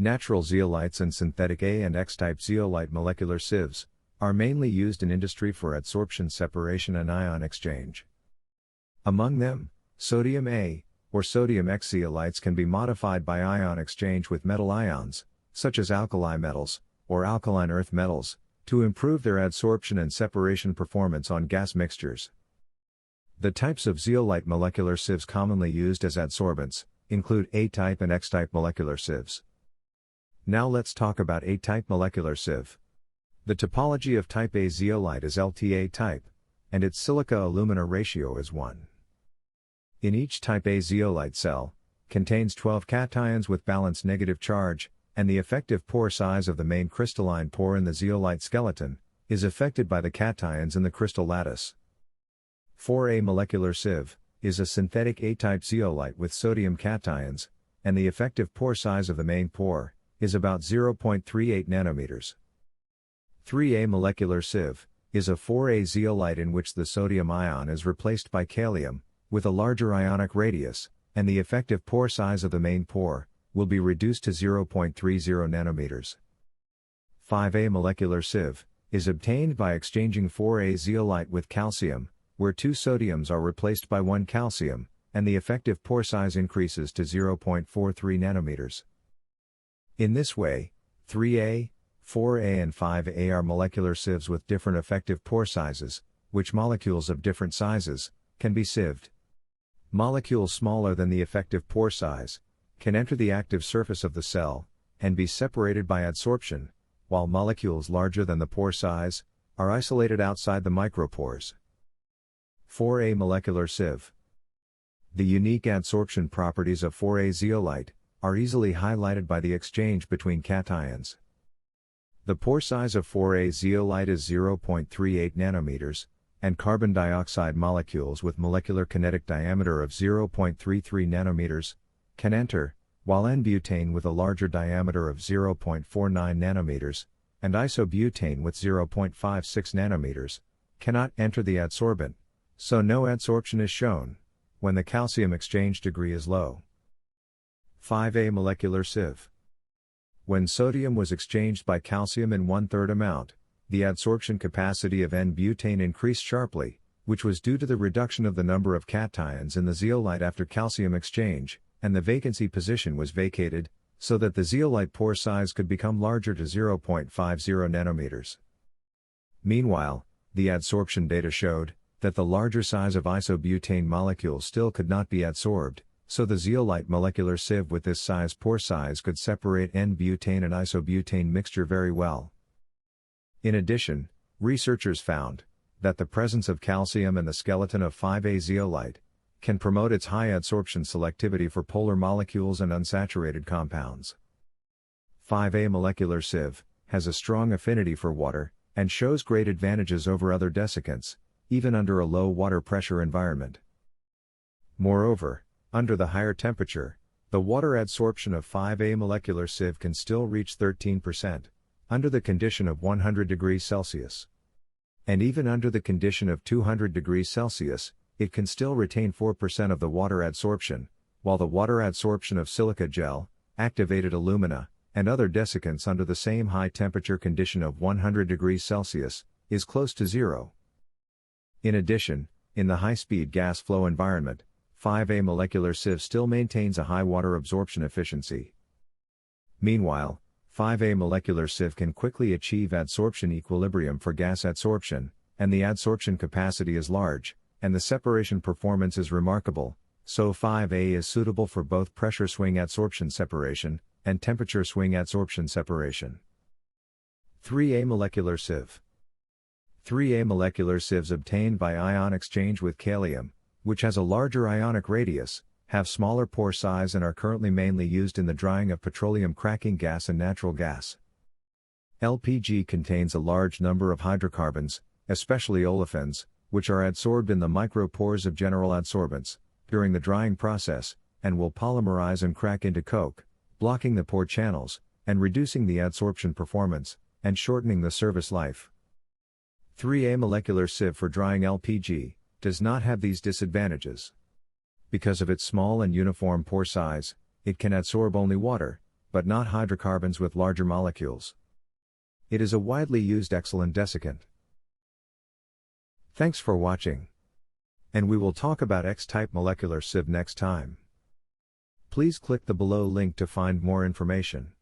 Natural zeolites and synthetic A and X-type zeolite molecular sieves are mainly used in industry for adsorption separation and ion exchange. Among them, sodium A or sodium X zeolites can be modified by ion exchange with metal ions, such as alkali metals or alkaline earth metals, to improve their adsorption and separation performance on gas mixtures. The types of zeolite molecular sieves commonly used as adsorbents include A-type and X-type molecular sieves. Now let's talk about A-type molecular sieve. The topology of type A zeolite is LTA type, and its silica-alumina ratio is 1. In each type A zeolite cell, contains 12 cations with balanced negative charge, and the effective pore size of the main crystalline pore in the zeolite skeleton is affected by the cations in the crystal lattice. 4A molecular sieve is a synthetic A-type zeolite with sodium cations, and the effective pore size of the main pore is about 0.38 nanometers. 3A molecular sieve is a 4A zeolite in which the sodium ion is replaced by kalium, with a larger ionic radius, and the effective pore size of the main pore will be reduced to 0.30 nanometers. 5A molecular sieve is obtained by exchanging 4A zeolite with calcium, where 2 sodiums are replaced by 1 calcium, and the effective pore size increases to 0.43 nanometers. In this way, 3A, 4A and 5A are molecular sieves with different effective pore sizes, which molecules of different sizes can be sieved. Molecules smaller than the effective pore size can enter the active surface of the cell and be separated by adsorption, while molecules larger than the pore size are isolated outside the micropores. 4A molecular sieve. The unique adsorption properties of 4A zeolite are easily highlighted by the exchange between cations. The pore size of 4A zeolite is 0.38 nanometers, and carbon dioxide molecules with molecular kinetic diameter of 0.33 nanometers can enter, while N-butane with a larger diameter of 0.49 nanometers, and isobutane with 0.56 nanometers, cannot enter the adsorbent, so no adsorption is shown when the calcium exchange degree is low. 5A molecular sieve. When sodium was exchanged by calcium in 1/3 amount, the adsorption capacity of N-butane increased sharply, which was due to the reduction of the number of cations in the zeolite after calcium exchange, and the vacancy position was vacated, so that the zeolite pore size could become larger to 0.50 nanometers. Meanwhile, the adsorption data showed that the larger size of isobutane molecules still could not be adsorbed, so the zeolite molecular sieve with this size pore size could separate N-butane and isobutane mixture very well. In addition, researchers found that the presence of calcium in the skeleton of 5A zeolite can promote its high adsorption selectivity for polar molecules and unsaturated compounds. 5A molecular sieve has a strong affinity for water and shows great advantages over other desiccants, even under a low water pressure environment. Moreover, under the higher temperature, the water adsorption of 5A molecular sieve can still reach 13%, under the condition of 100 degrees Celsius. And even under the condition of 200 degrees Celsius, it can still retain 4% of the water adsorption, while the water adsorption of silica gel, activated alumina, and other desiccants under the same high temperature condition of 100 degrees Celsius, is close to zero. In addition, in the high-speed gas flow environment, 5A molecular sieve still maintains a high water absorption efficiency. Meanwhile, 5A molecular sieve can quickly achieve adsorption equilibrium for gas adsorption, and the adsorption capacity is large, and the separation performance is remarkable, so 5A is suitable for both pressure swing adsorption separation and temperature swing adsorption separation. 3A molecular sieve. 3A molecular sieves obtained by ion exchange with kalium, which has a larger ionic radius, have smaller pore size and are currently mainly used in the drying of petroleum cracking gas and natural gas. LPG contains a large number of hydrocarbons, especially olefins, which are adsorbed in the micropores of general adsorbents during the drying process, and will polymerize and crack into coke, blocking the pore channels, and reducing the adsorption performance, and shortening the service life. 3A molecular sieve for drying LPG does not have these disadvantages. Because of its small and uniform pore size, it can adsorb only water, but not hydrocarbons with larger molecules. It is a widely used excellent desiccant. Thanks for watching. And we will talk about X-type molecular sieve next time. Please click the below link to find more information.